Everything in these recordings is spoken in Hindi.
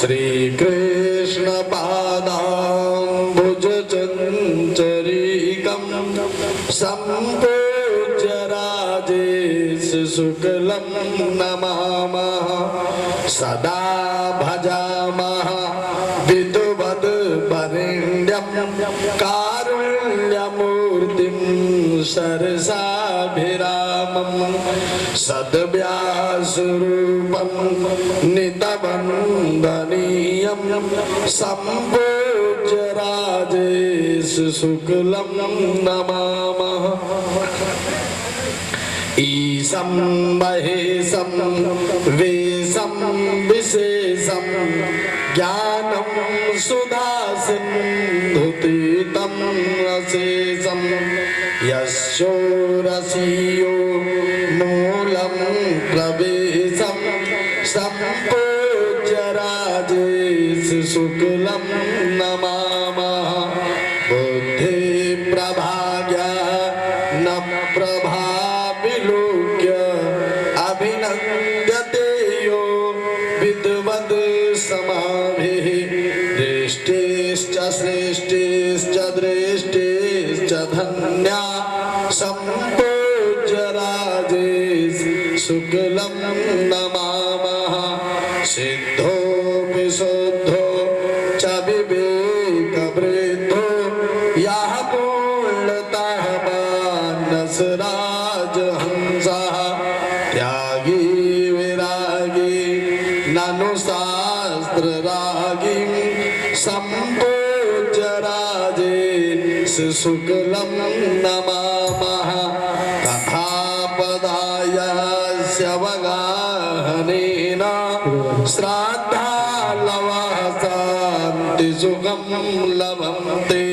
श्रीकृष्ण पादाम्बुज चञ्चरीकं सम्पूज्य राजेश शुक्लं नमामः सदा भजामः विदुवद् वरेण्यं कारुण्यमूर्तिं सरसाभिरामं सद्व्यासरूपं नितवन्दनीयं सम्पूज्य राजेश शुक्लं नमामः ईशं महेशं वेशं विशेषं ज्ञानं सुधासिन्धुतीतं अशेषं यशोरसियो मूलं प्रवेशं सम्पूज्य राजेश शुक्लं नमामः बुद्धि प्रभाग्य न प्रभा विलोक्य अभिनन्द्यते यो विद्वद् समाभिः दृष्टिश्च श्रेष्ठिश्च दृष्टिश्च धन्या सम्पूज्य राजेश शुक्लं नमामः सिद्धो विशुद्धो च विवेकवृद्धो यः पूर्णतः मानस राजहंसः त्यागी विरागी ननु शास्त्ररागी सम्पूज्य राजेश शुक्लं नमामः तथा पदाय स्यवगाहनेन श्राद्धालवः शान्ति सुखं लभन्ते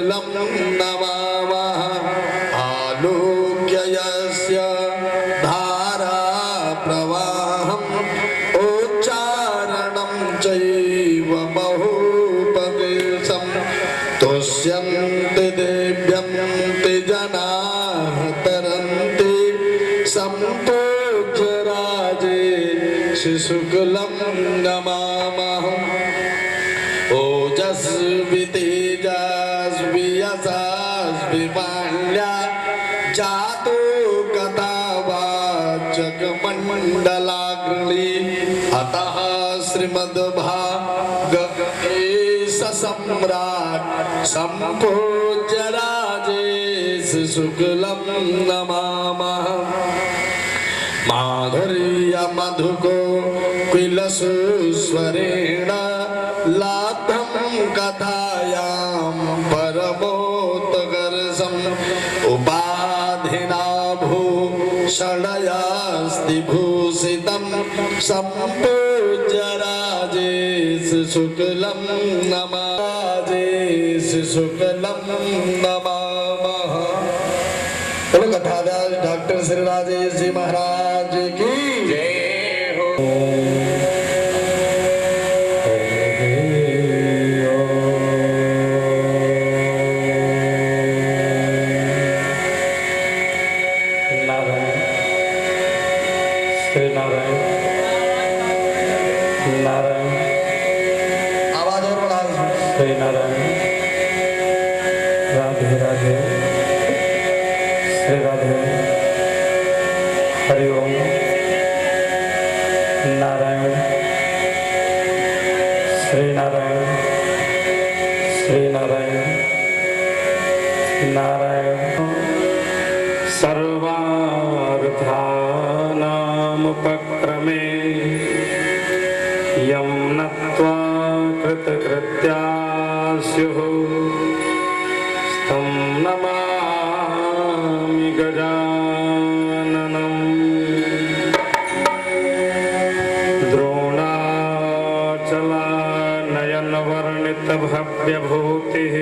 शुक्लं नमामः आलोक्य यस्य धारा प्रवाहम् उच्चारणं चैव महोपदेशं तुष्यन्ति देव्यन्ति जनाः तरन्ति सम्पूज्य राजेश शुक्लं नमामः ओजस्वी तेजस्वी यशस्वी माल्या जातो कथावाचक मंडलाग्रणी अतः श्रीमद्भागवतेश सम्राट सम्पूज्य राजेश शुक्लं नमामः माधुर्य मधुको किलसुस्वरेण लाभं कथायां परमोत्कर्षम् उपाधिना भूषणयास्ति भूषितं सम्पूज्य राजेश शुक्लं नमामः राजेश शुक्लं नमामः। कथाव्यास डॉक्टर श्री राजेश जी महाराज की जय हो। नारायण श्री नारायण नारायण आवाज और बढ़ा श्री नारायण राधे राधे श्री राधे हरि ओम नारायण श्री नारायण श्री नारायण नारायण सर्वार्थानामुपक्रमे यं नत्वा कृतकृत्या स्युः तं नमामि गजाननम् द्रोणाचलानयनवर्णितभव्यभूतिः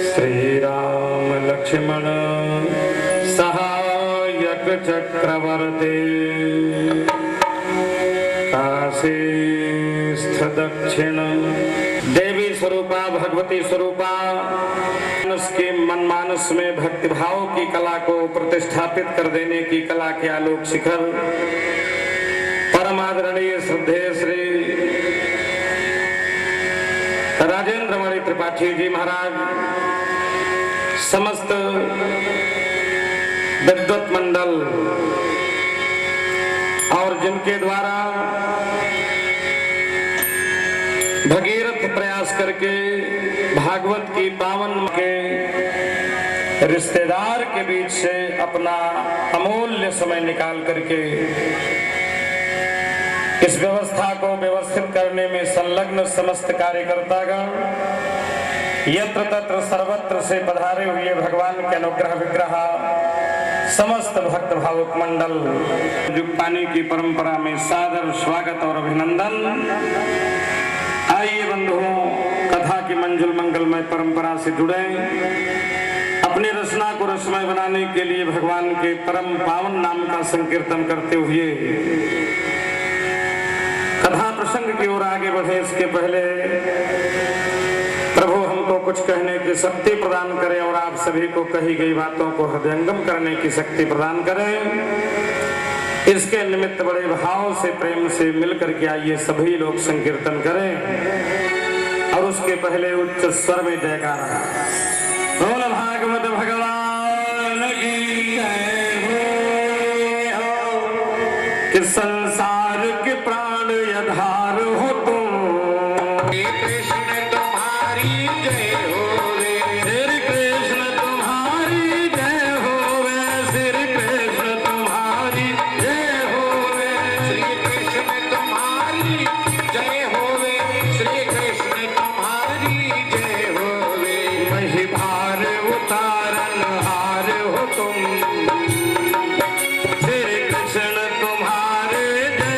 श्रीराम लक्ष्मण सहायक चक्रवर्ती काशीस्थ दक्षिण देवी स्वरूपा भगवती स्वरूपा के मन मानस में भक्ति भाव की कला को प्रतिष्ठापित कर देने की कला के आलोक शिखर परम आदरणीय श्रद्धेय श्री राजेंद्र मणि त्रिपाठी जी महाराज समस्त विद्वत मंडल और जिनके द्वारा भगीरथ प्रयास करके भागवत की पावन के रिश्तेदार के बीच से अपना अमूल्य समय निकाल करके इस व्यवस्था को व्यवस्थित करने में संलग्न समस्त कार्यकर्तागण यत्र तत्र सर्वत्र से पधारे हुए भगवान के अनुग्रह विग्रह समस्त भक्त भावुक मंडल युग पाने की परंपरा में सादर स्वागत और अभिनंदन। आइए बंधुओं, कथा की मंजुल मंगलमय परंपरा से जुड़े अपनी रचना को रसमय बनाने के लिए भगवान के परम पावन नाम का संकीर्तन करते हुए कथा प्रसंग की ओर आगे बढ़े इसके पहले प्रभु हमको कुछ कहने की शक्ति प्रदान करें और आप सभी को कही गई बातों को हृदयंगम करने की शक्ति प्रदान करें। इसके निमित्त बड़े भाव से प्रेम से मिलकर के आइए सभी लोग संकीर्तन करें और उसके पहले उच्च स्वर में जयकारा। बोल भागवत भगवान की जय हो। कि संसार के प्राण आधार हो तुम, कृष्ण तुम्हारी जय हो रे। श्री कृष्ण तुम्हारी जय हो रे। श्री कृष्ण तुम्हारी जय हो रे। श्री कृष्ण तुम्हारी जय हो रे। श्री कृष्ण तुम्हारी जय हो रे। मही भार उतारन हार हो तुम, श्री कृष्ण तुम्हारे जय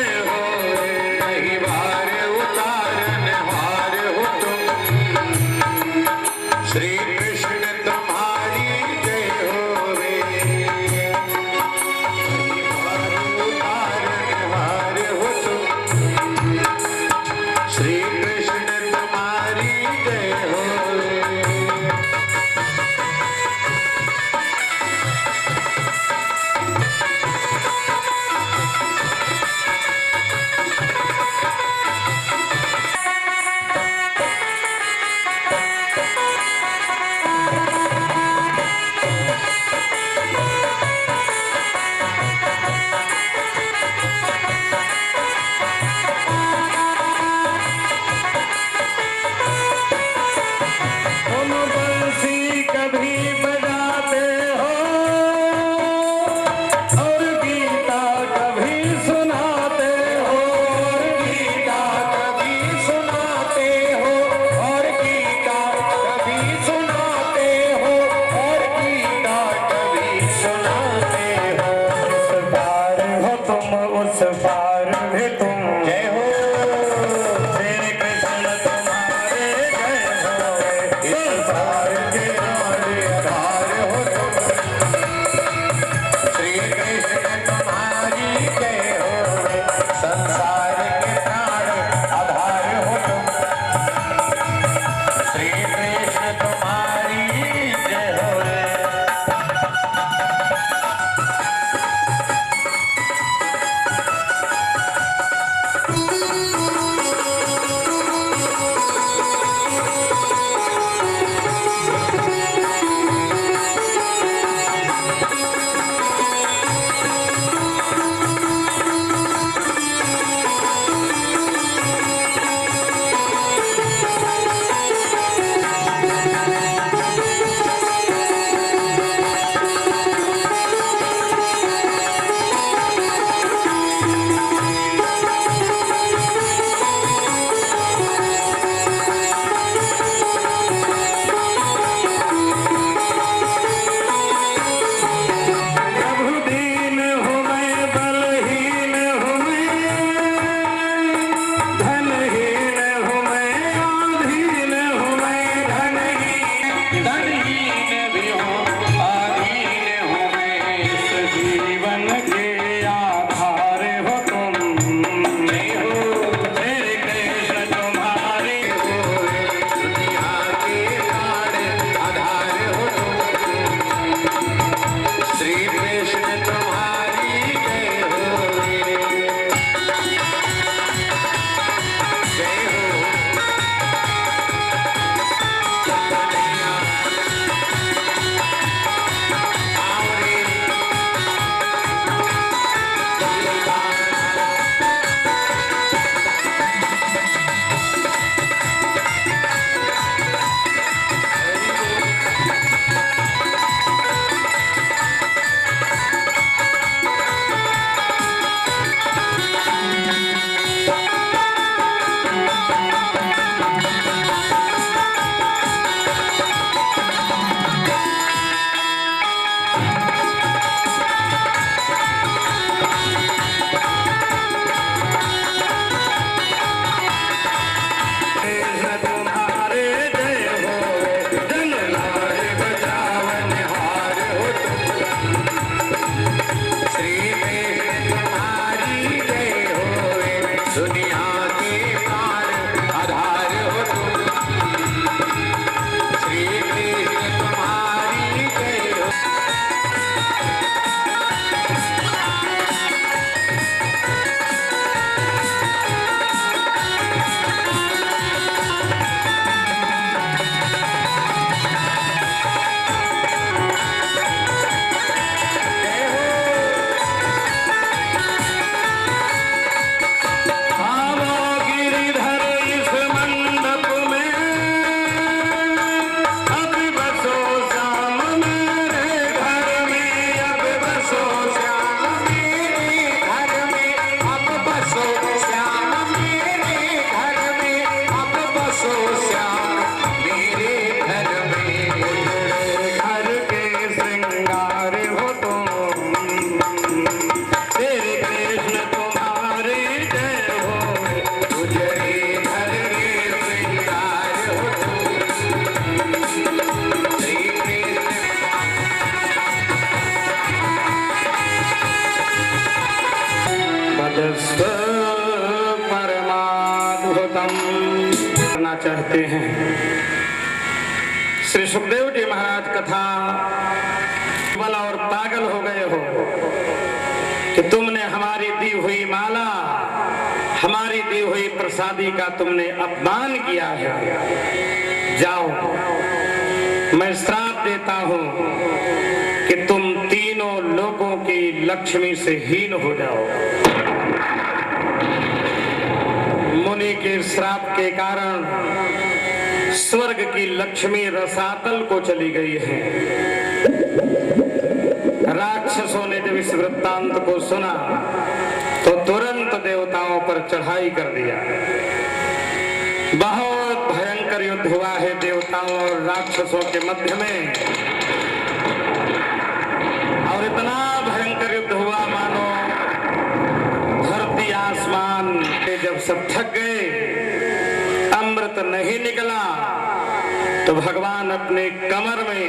करना चाहते हैं। श्री सुखदेव जी महाराज कथा वाला और पागल हो गए हो कि तुमने हमारी दी हुई माला, हमारी दी हुई प्रसादी का तुमने अपमान किया है। जाओ, मैं श्राप देता हूं कि तुम तीनों लोगों की लक्ष्मी से हीन हो जाओ। मुनि के श्राप के कारण स्वर्ग की लक्ष्मी रसातल को चली गई है। राक्षसों ने जब इस वृत्तांत को सुना तो तुरंत देवताओं पर चढ़ाई कर दिया। बहुत भयंकर युद्ध हुआ है देवताओं और राक्षसों के मध्य में, और इतना भयंकर युद्ध हुआ मानो धरती आसमान के जब सब थक गए, अमृत नहीं निकला, तो भगवान अपने कमर में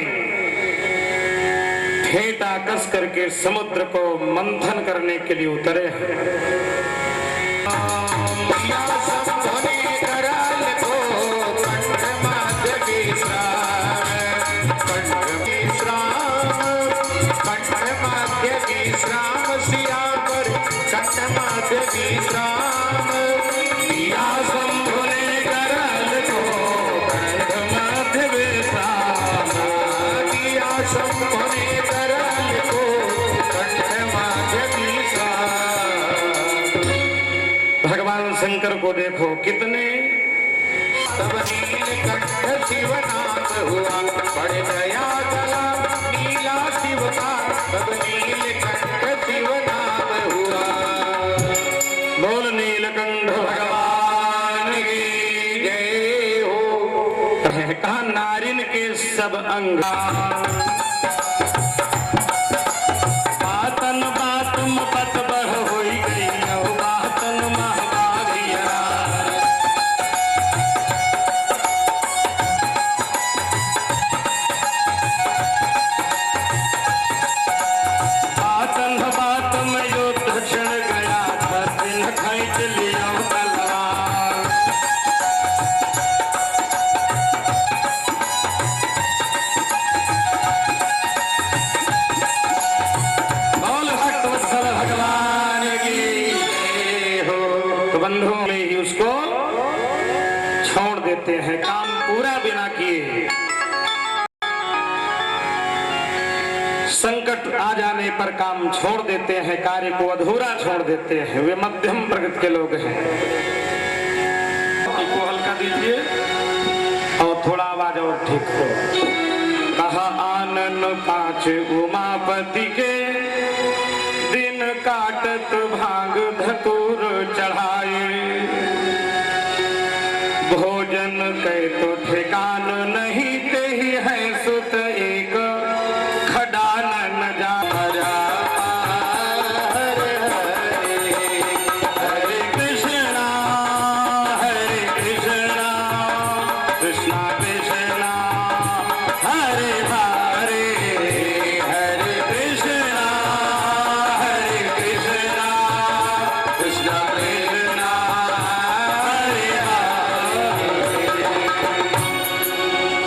फेंटा कस करके समुद्र को मंथन करने के लिए उतरे हैं। भगवान शंकर को देखो कितने तब नीलकंठ शिवनाथ हुआ, बड़े दया चला नीला शिव का, तब नीलकंठ शिवनाथ हुआ। बोल नीलकंठ भगवान की जय हो। कहा नारिन के सब अंग बातन बातम पत बह होई गई, बातन महाभागिया। बातन बातम युद्ध छिड़ गया, दिन खींच लिया तलवार। बंधुओं में ही उसको छोड़ देते हैं, काम पूरा बिना किए। संकट आ जाने पर काम छोड़ देते हैं, कार्य को अधूरा छोड़ देते हैं, वे मध्यम प्रगति के लोग हैं। को हल्का दीजिए और थोड़ा आवाज और ठीक हो। कहा आनन पांच उमापति के, दिन काटत भांग धतूर चढ़ाए, भोजन कै तो ठिकान नहीं, ते ही है सुत एक खडानन जा। हरे हरे कृष्णा कृष्णा कृष्णा हरे हरे, हरे कृष्णा कृष्णा कृष्णा हरे हरे।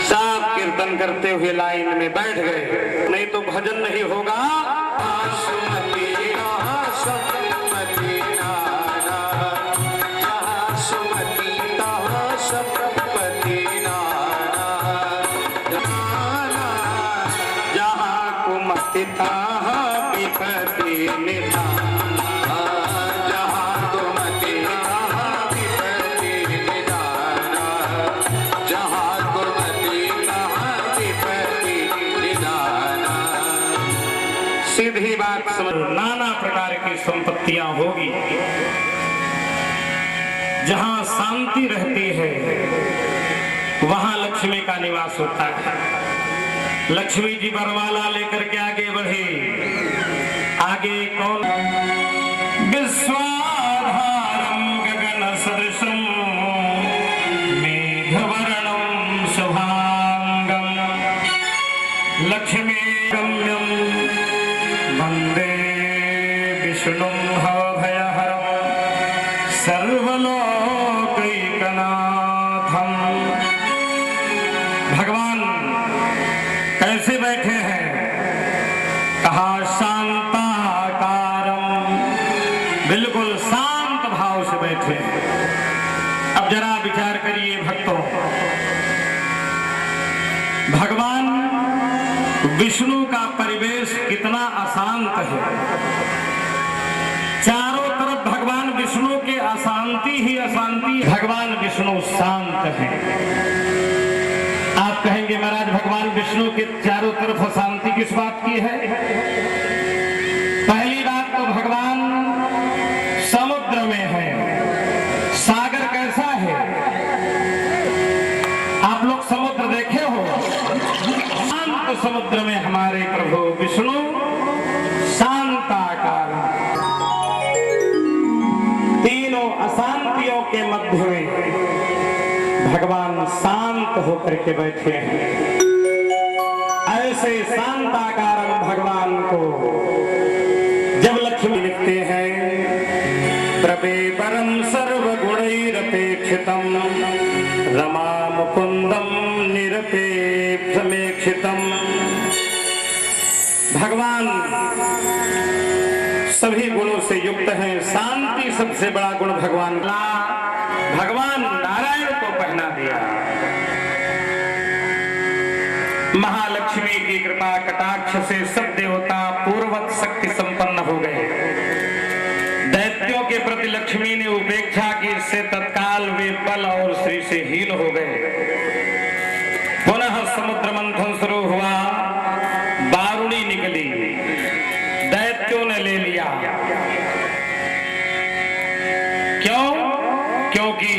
साफ कीर्तन करते हुए लाइन में बैठ गए, नहीं तो भजन नहीं होगा। जहाँ कुमति तहाँ विपत्ति निधान, जहाँ कुमति तहाँ विपत्ति निधान, जहाँ कुमति तहाँ विपत्ति निधान। सीधी बात समझ, नाना प्रकार की संपत्तियां होगी, जहां शांति रहती है वहां लक्ष्मी का निवास होता है। लक्ष्मी जी बरवाला लेकर के आगे बढ़े, आगे कौन? विश्वाधारम गगन सदृशम मेघवर्णम शुभांगम, लक्ष्मी गम्यम वंदे विष्णुं भवभयहरं सर्वलोकैकनाथम्। विष्णु का परिवेश कितना अशांत है। चारों तरफ भगवान विष्णु के अशांति ही अशांति, भगवान विष्णु शांत है। आप कहेंगे महाराज भगवान विष्णु के चारों तरफ अशांति किस बात की है? पहली बात तो भगवान समुद्र में है। सागर कैसा है? आप लोग समुद्र देखे हो? शांत समुद्र में हमारे प्रभु विष्णु शांताकार, तीनों अशांतियों के मध्य में भगवान शांत होकर के बैठे हैं। ऐसे शांताकार भगवान को जब लक्ष्मी लिखते हैं, प्रभे परम सर्वगुणैरपेक्षितम रमा मुकुंदम निरपेक्षमेक्षितम। भगवान सभी गुणों से युक्त हैं। शांति सबसे बड़ा गुण भगवान का। भगवान नारायण को पहना दिया। महालक्ष्मी की कृपा कटाक्ष से सब देवता पूर्वत शक्ति संपन्न हो गए। दैत्यों के प्रति लक्ष्मी ने उपेक्षा की, इससे तत्काल वे बल और श्री से हीन हो गए। पुनः समुद्र मंथन शुरू हुआ, बारुणी निकली, दैत्यों ने ले लिया। क्यों? क्योंकि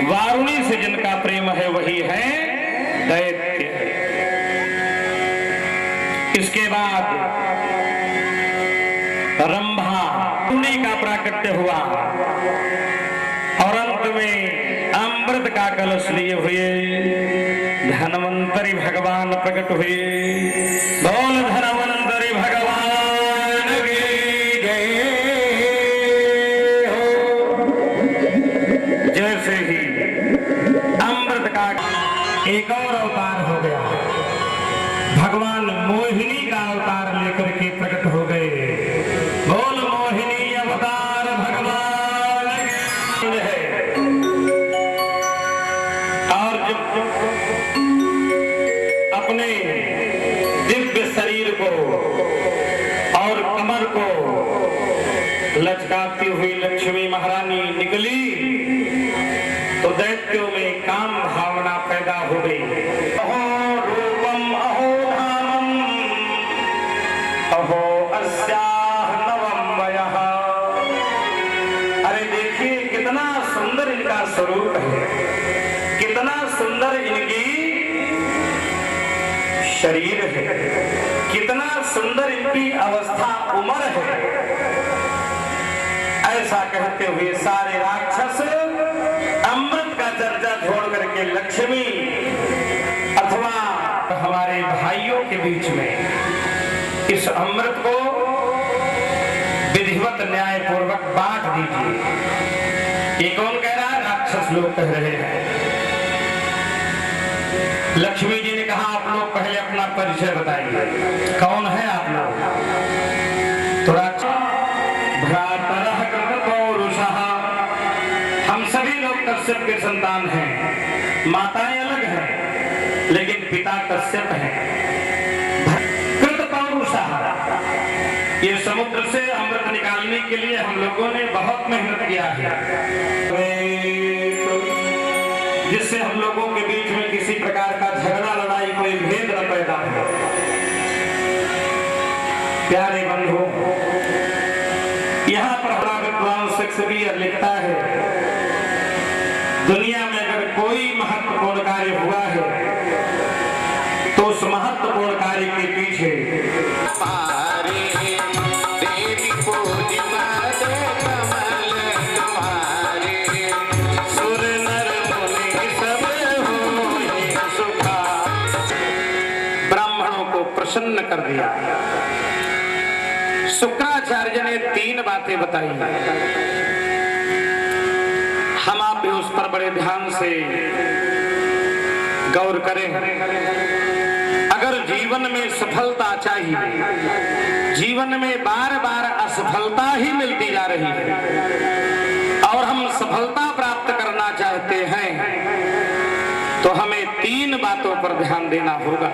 वारुणी से जिनका प्रेम है वही है दैत्य। इसके बाद रंभा वारुणी का प्राकट्य हुआ और अंत में अमृत का कलश लिए हुए धन्वंतरी भगवान प्रकट हुए। बोल धन्वंतरी भगवान की जय हो। जैसे ही अमृत का एक और अवतार हो गया, भगवान मोहिनी का अवतार लेकर के प्रकट हो गए। बोल मोहिनी अवतार भगवान है। और जब अपने दिव्य शरीर को और कमर को लचकाती हुई लक्ष्मी महारानी निकली तो दैत्यों में काम भावना पैदा हो गई। अहो रूपम अहो धामम अहो अस्याह नवम वयः। अरे देखिए कितना सुंदर इनका स्वरूप है, कितना सुंदर इनकी शरीर है, कितना सुंदर इनकी अवस्था उम्र है। ऐसा कहते हुए सारे राक्षस अमृत का दर्जा छोड़ करके लक्ष्मी अथवा हमारे भाइयों के बीच में इस अमृत को विधिवत न्याय पूर्वक बांट दीजिए। ये कौन कह रहा है? राक्षस लोग कह रहे हैं। लक्ष्मी जी ने कहा आप लोग पहले अपना परिचय बताइए, कौन है आप लोग? तो राक्षस भ्रातरः कृतपौरुषः, हम सभी लोग कश्यप के संतान हैं। माताएं अलग हैं लेकिन पिता कश्यप हैं। कृतपौरुषः, ये समुद्र से अमृत निकालने के लिए हम लोगों ने बहुत मेहनत किया है, जिससे हम लोगों के बीच में किसी प्रकार का झगड़ा लड़ाई कोई भेद न पैदा हो। प्यारे बंधु, यहाँ पर बड़ा विद्वान शेक्सपियर लिखता है, दुनिया में अगर कोई महत्वपूर्ण कार्य हुआ है तो उस महत्वपूर्ण कार्य के पीछे ब्राह्मणों को प्रसन्न कर दिया। शुक्राचार्य ने 3 बातें बताई, हम आप भी उस पर बड़े ध्यान से गौर करें। अगर जीवन में सफलता चाहिए, जीवन में बार बार असफलता ही मिलती जा रही है और हम सफलता प्राप्त करना चाहते हैं तो हमें 3 बातों पर ध्यान देना होगा।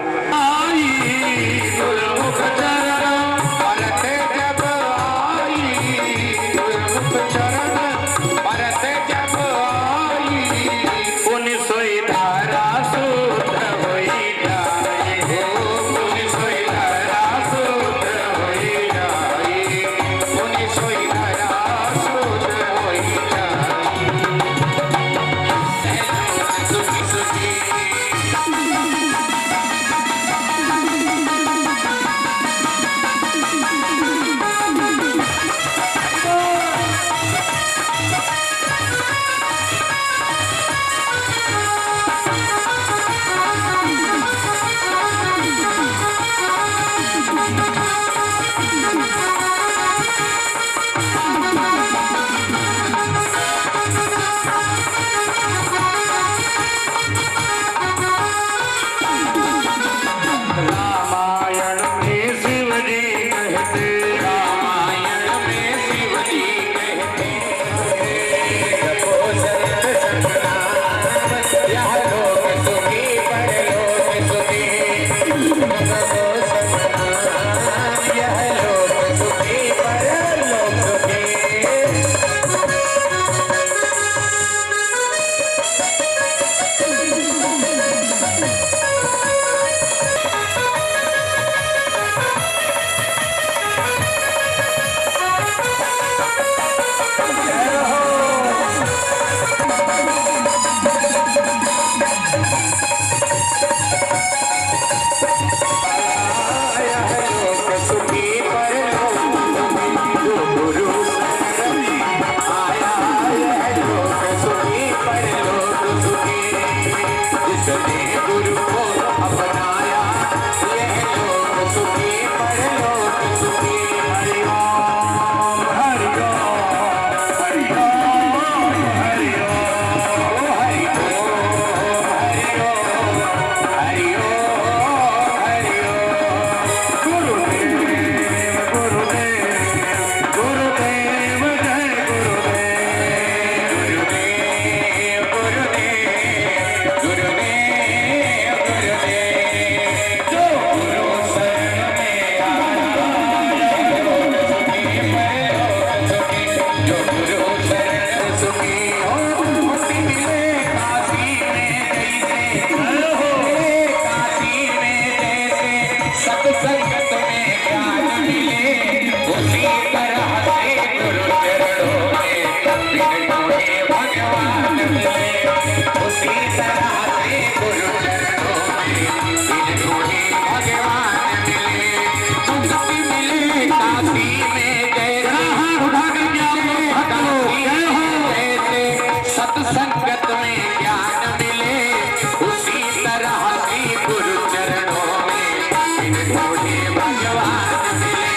ही भगवान मिले,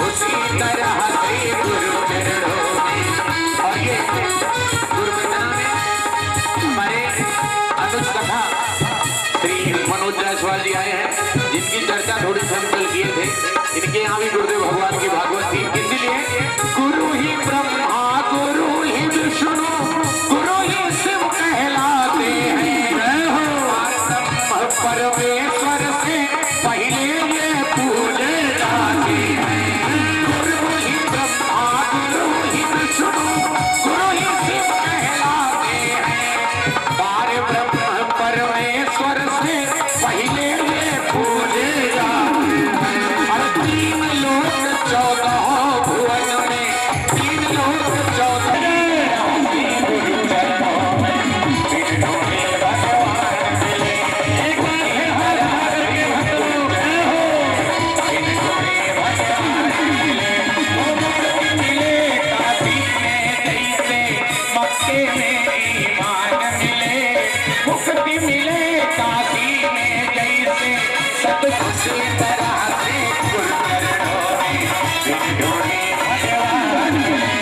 उसी तरह से गुरु चरणों में। और ये गुरु वंदना में हमारे अनुज कथा श्री मनोज जायसवाल जी आए हैं, जिनकी चर्चा थोड़ी सी हम कल किए थे। इनके यहाँ भी गुरुदेव भगवान की भागवत थी, इसीलिए गुरु ही ब्रह्मा गुरु ही विष्णु गुरु ही शिव कहलाते हैं। परमेश्वर से पहले ये पूजे जाते हैं। गुरु ही ब्रह्मा गुरु ही विष्णु गुरु ही शिव कहलाते हैं। पार ब्रह्म परमेश्वर से पहले ये पूजे जाते हैं। और 3 लोक 14 भुवन में 3 लोक 14 गुरु चरणों में तीनों में भगवान मिले। एक बार फिर हर हर के भक्तों जय हो। तीनों में भगवान मिले, वो मूर्ति मिले काशी में जैसे मक्के में ईमान मिले। मुक्ति मिले काशी में जैसे सतगुरु तरह से गुरु चरणों में तीनों में भगवान मिले।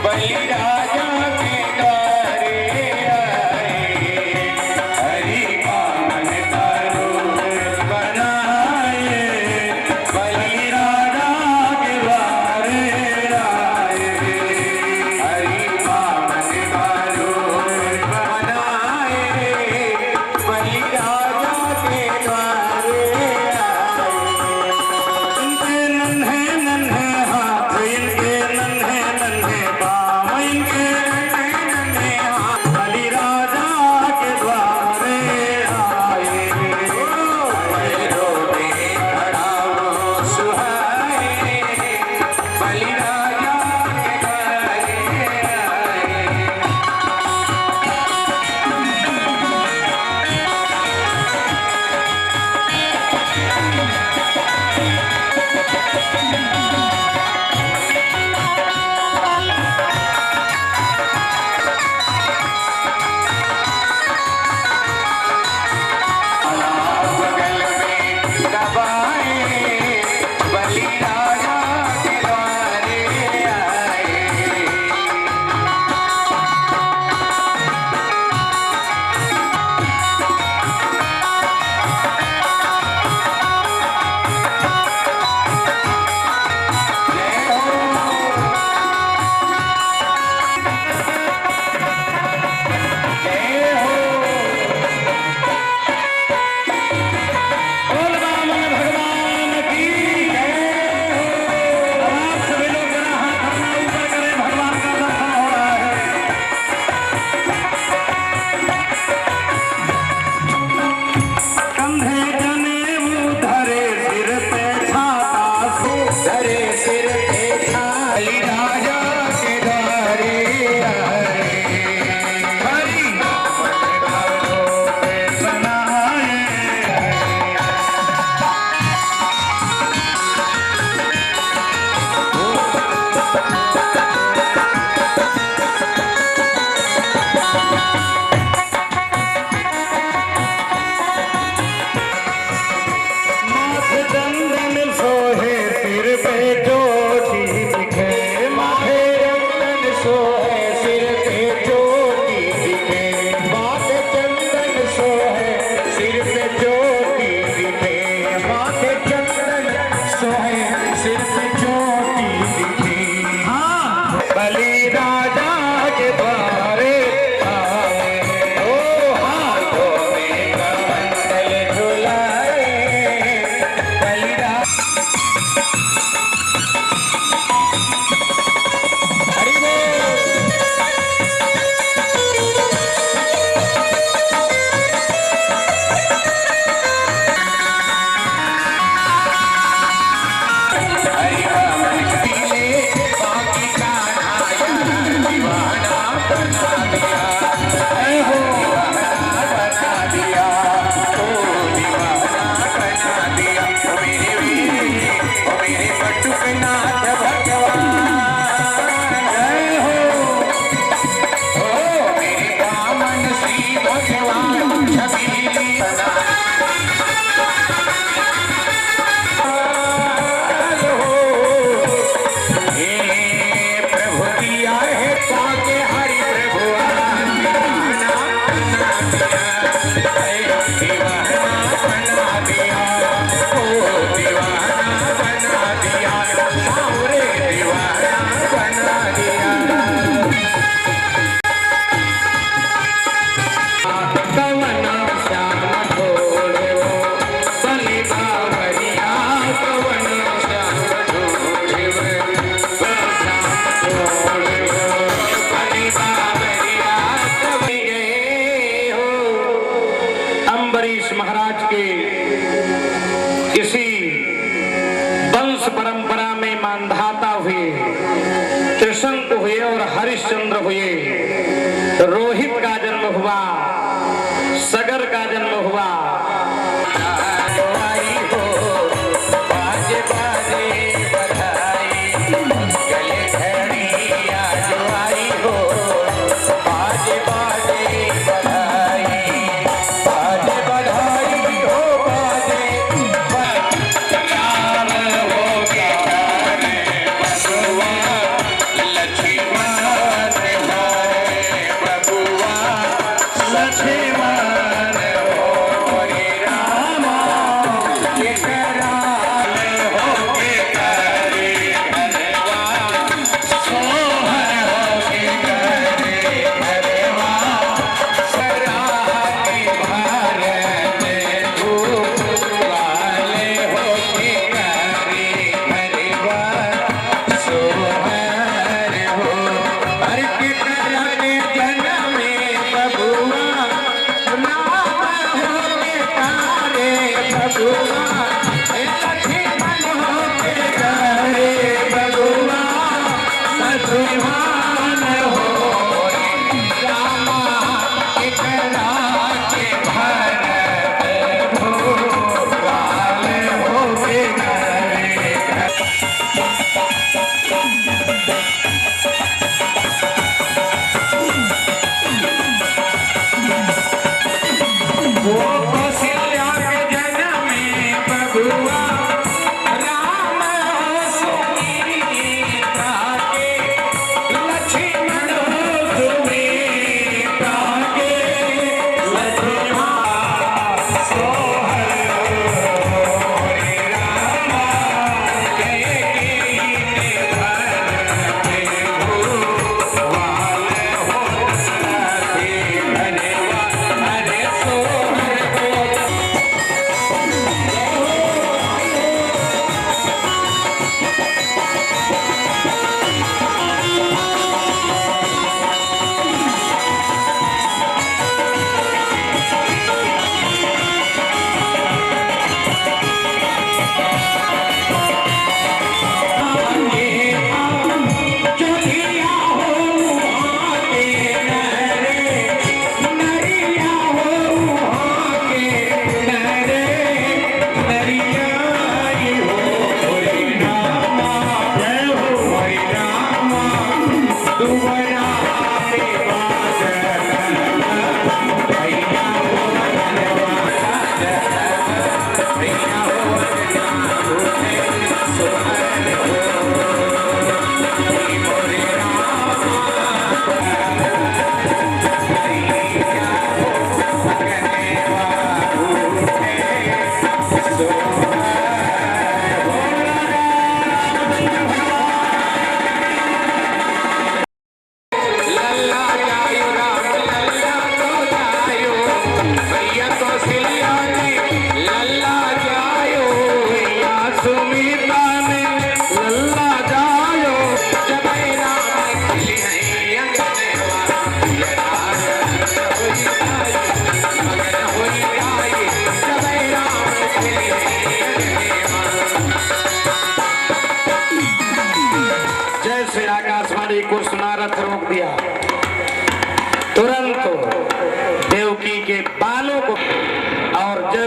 बलि राजा के द्वारे आए, हरि पावन का रूप बनाए। बलि राजा के द्वारे आए, हरि पावन का रूप बनाए। बलि राजा के द्वारे आए, इनके नन्हे नन्हे हाथ, इनके नन्हे नन्हे पाँव, इनके नन्हे नन्हे हाथ बलि राजा के द्वारे आए। पैरों में खड़ा वो सुहाए, बलि राजा के द्वारे आए। बगल में दबाए, बलि राजा के द्वारे आए। जय हो, जय हो। बोल वामन भगवान की जय हो। अब आप सभी लोग जरा हाथ अपना ऊपर करें, भगवान का दर्शन हो रहा है। कंधे जनेऊ धरे सिर पे छाता सो, धरे सिर पे छाता, बलि राजा के द्वारे आए। हरि पावन का रूप बनाए। माथे चंदन सोहे सिर पे ज्योति दिखे, माथे चंदन सोहे सिर पे ज्योति दिखे। माथे चंदन सोहे सिर पे ज्योति दिखे, माथे चंदन सोहे सिर पे ज्योति दिखे। हाँ, बलि राजा के द्वारे आए, ओ हाथों में कमंडल झुलाए। बलि राजा रामनाथ भगवान जय हो मेरे वामन श्री भगवान छबीली बना प्रभु दिया है पाके हरि प्रभु दीवाना बना दिया ओ दीवाना बना दिया सावरे दीवाना बना दिया कवना श्याम ढोले वो बलि बावरिया कवना श्याम ढोले वो अम्बरीश महाराज के इसी वंश परंपरा में मानधाता हुए त्रिशंकु हुए और हरिश्चंद्र हुए। रोहित का जन्म हुआ, सगर का जन्म हुआ।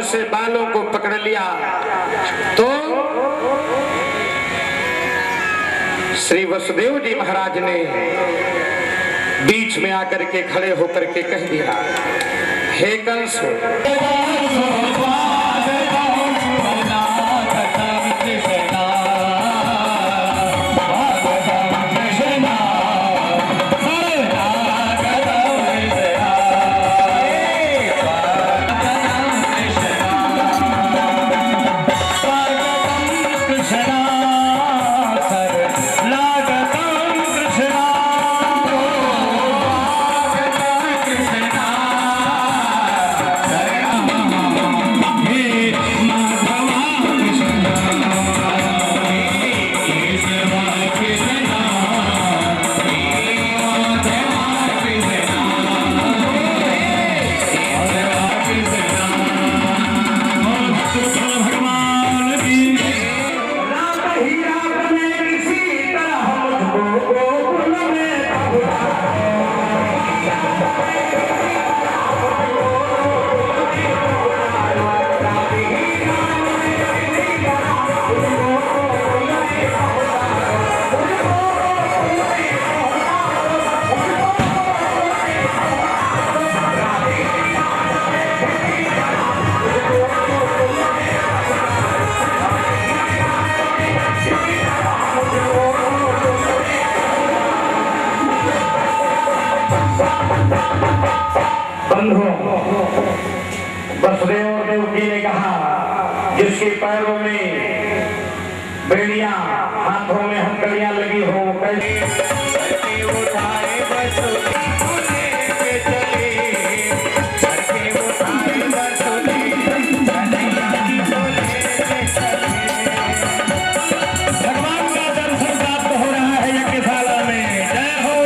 से बालों को पकड़ लिया तो श्री वसुदेव जी महाराज ने बीच में आकर के खड़े होकर के कह दिया, हे कंस, वसुदेव देवकी ने कहा, जिसके पैरों में बेड़ियां, हाथों में हथकड़ियां लगी हो, भगवान का दर्शन प्राप्त हो रहा है यज्ञशाला में। जय हो।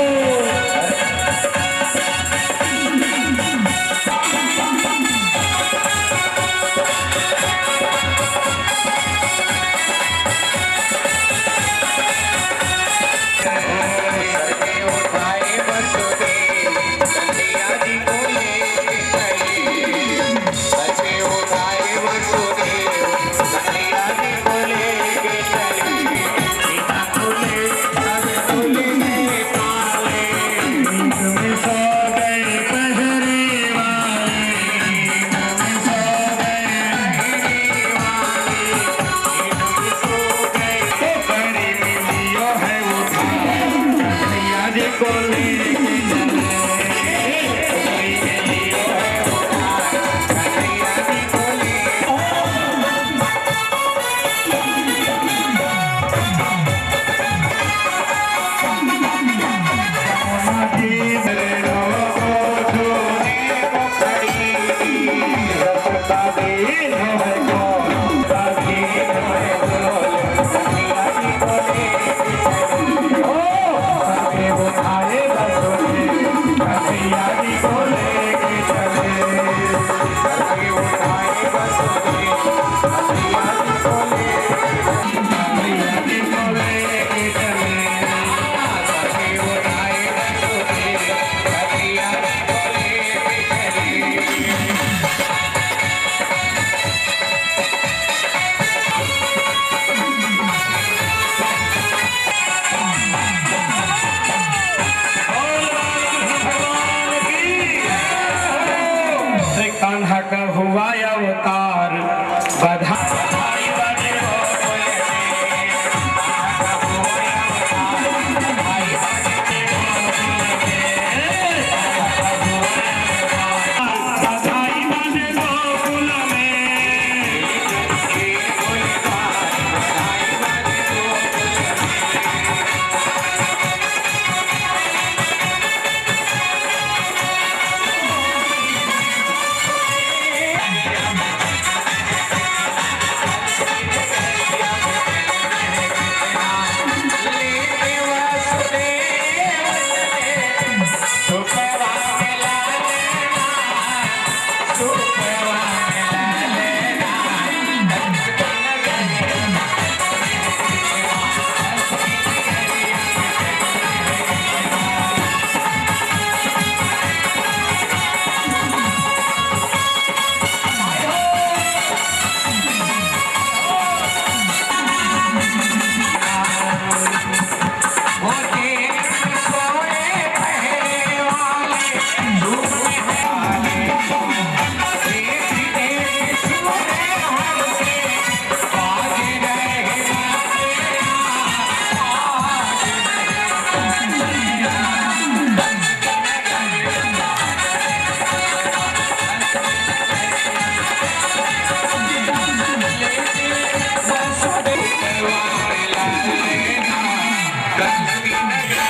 कंस की नगरिया।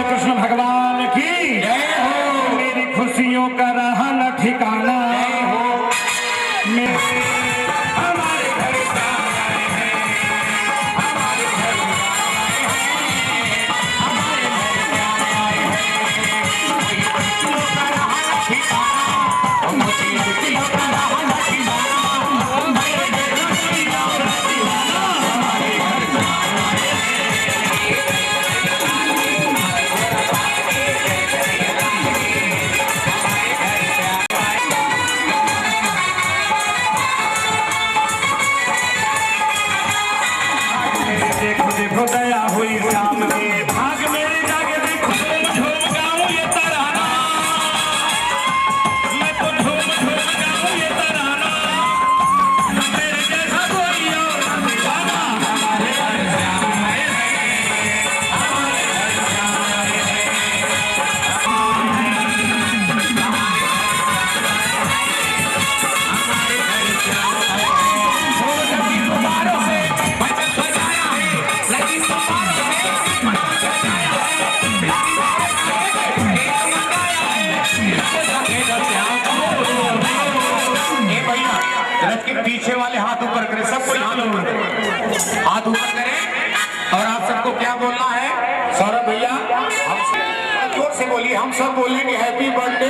कृष्ण भगवान की जय हो। मेरी खुशियों का रहा न ठिकाना। जय हो। मेरे हमारे घर का आए हैं, हमारे घर आए हैं, हमारे घर आए हैं। मेरी खुशियों का रहा न ठिकाना, मेरी खुशियों का रहा न ठिकाना, मेरे घर की दीवाना, हमारे घर आए हैं। देखो दया हुई शाम में, भाग मेरे जागे देखो झूम गाऊं ये तराना, मैं तो झूम गाऊं ये तराना, मेरे जैसा कोई और न दीवाना। हमारे घर से आए हैं, हमारे घर से आए हैं, हमारे घर से आए हैं। ढोल की गुब्बारों से मंडप सजाया है, लगी गुब्बारों से मंडप सजाया है, भैया रथ के पीछे वाले हाथ ऊपर करें, सबको हाथ ऊपर करें, हाथ ऊपर करें। और आप सबको क्या बोलना है सौरभ भैया, हम जोर से बोलिए, हम सब बोलेंगे हैप्पी बर्थडे।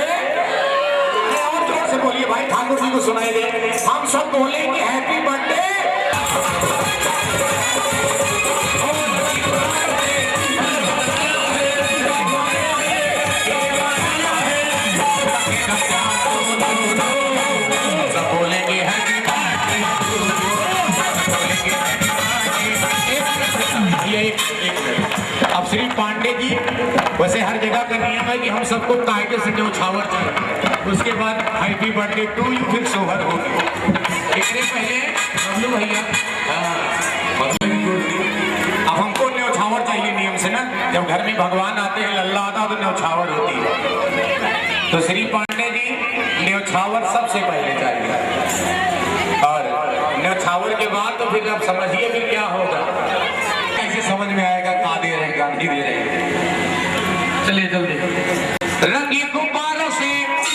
और जोर से बोलिए भाई, ठाकुर जी को सुनाई दे, हम सब बोलेंगे हैप्पी बर्थडे। अब श्री पांडे जी, वैसे हर जगह का नियम है कि हम सबको कायदे से न्यौछावर चाहिए, उसके बाद हैप्पी बर्थडे टू यू, फिर सोहर होगी। इससे पहले बबलू भैया, अब हमको न्यौछावर चाहिए नियम से ना, जब घर में भगवान आते हैं, लल्ला आता तो न्यौछावर होती है। तो श्री पांडे जी न्यौछावर सबसे पहले चाहिए, और न्यौछावर के बाद तो फिर अब समझिए फिर क्या होगा, कैसे समझ में आएगा, का दे रहे गांधी दे रहे। चलिए जल्दी। रंगी गुब्बारों से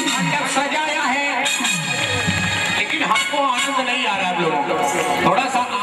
मंडप सजाया है, लेकिन हमको आनंद नहीं आ रहा आप लोगों को, थोड़ा सा आनंद।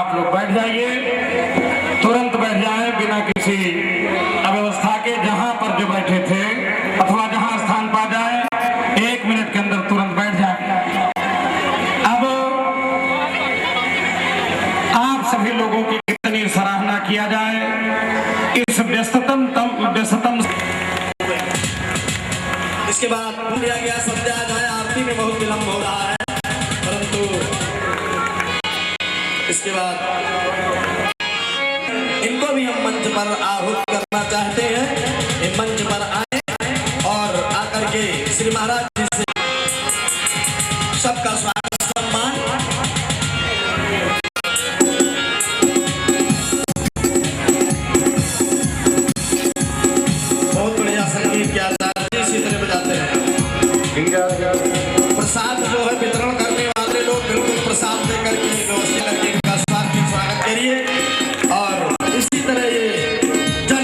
आप लोग बैठ जाइए, तुरंत बैठ जाए बिना किसी अव्यवस्था के। जहां पर जो बैठे थे अथवा जहां स्थान पा जाए 1 मिनट के अंदर तुरंत बैठ जाए। अब आप सभी लोगों की कितनी सराहना किया जाए इस व्यस्ततम। इसके बाद लिया गया संध्या जाए, आरती में बहुत विलंब हो रहा है, परंतु इसके बाद इनको भी हम मंच पर आहूत करना चाहते हैं। ये मंच पर आए और आकर के श्री महाराज जी से सबका स्वागत सम्मान। बहुत बढ़िया संगीत के आचार्य जी इसी तरह बजाते हैं। प्रसाद जो है वितरण करने वाले लोग बिल्कुल प्रसाद देकर के व्यवस्थित करके इनका स्वागत करिए। और इसी तरह ये जन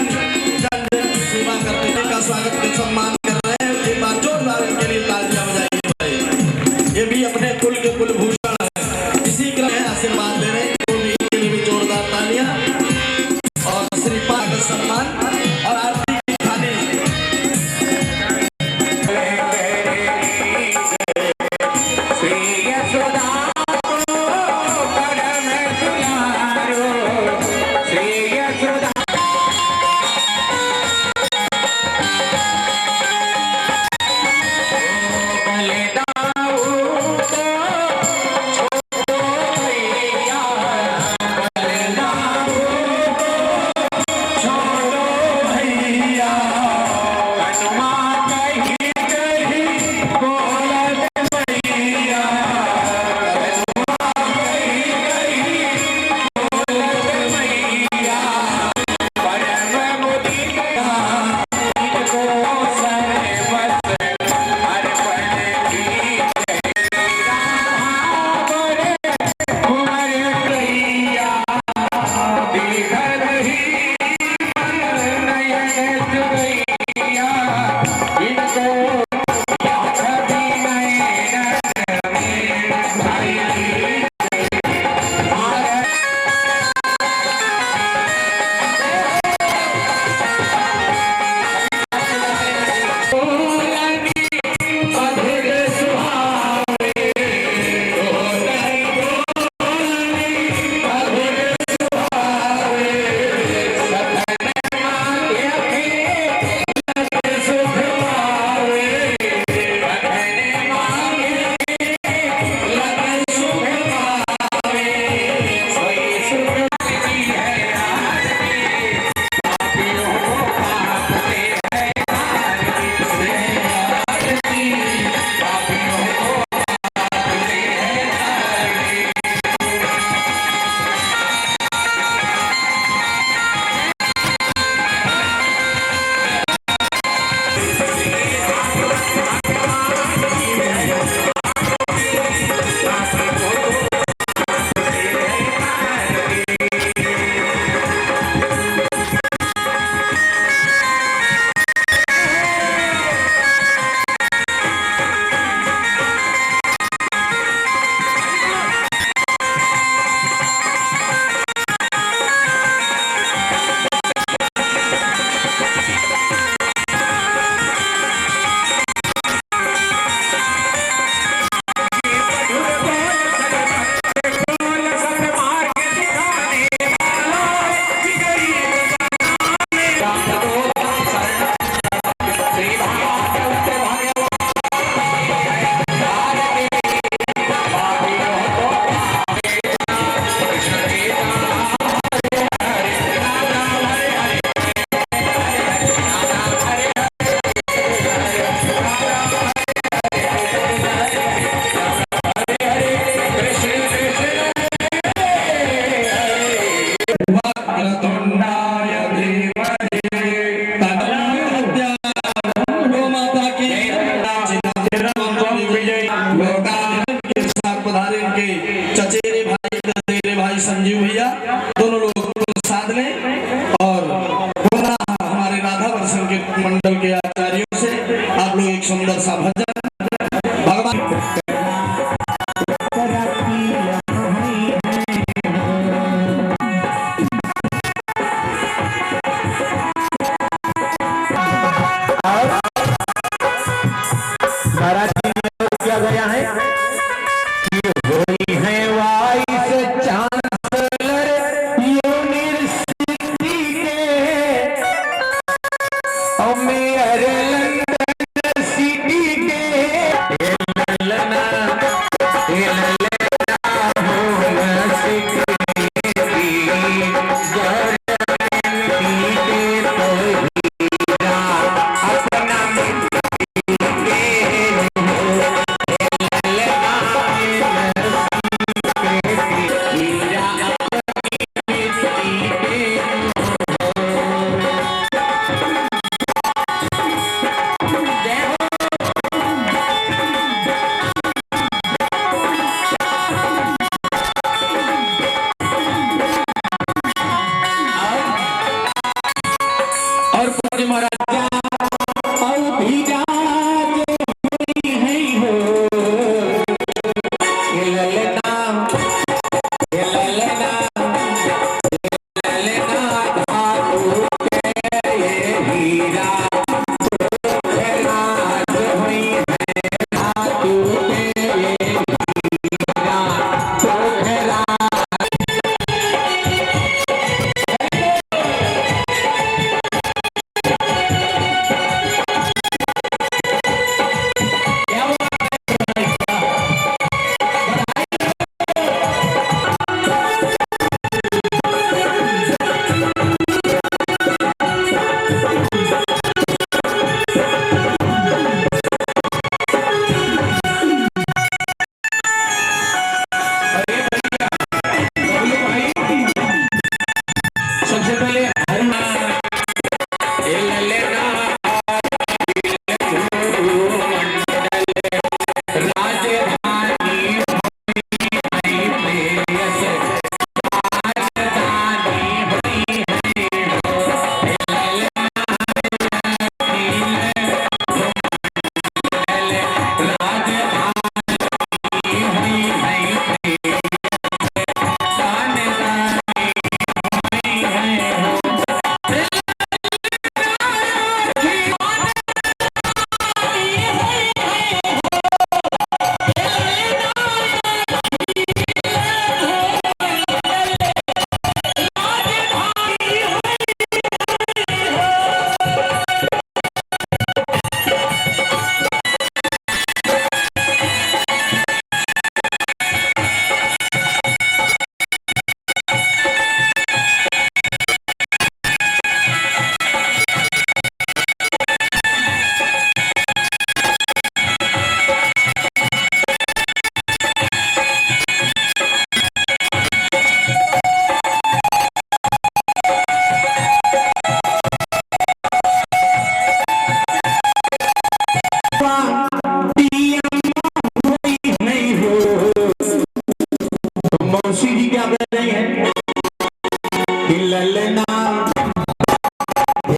ललना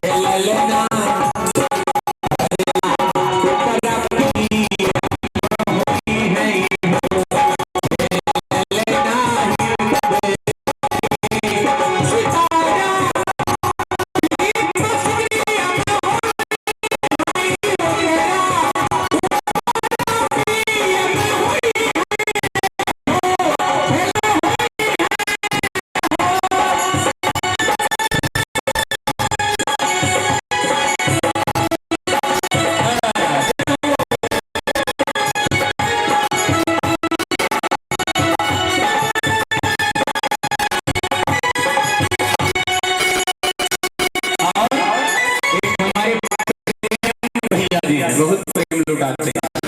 ललना बहुत प्रेम लुटाते हैं।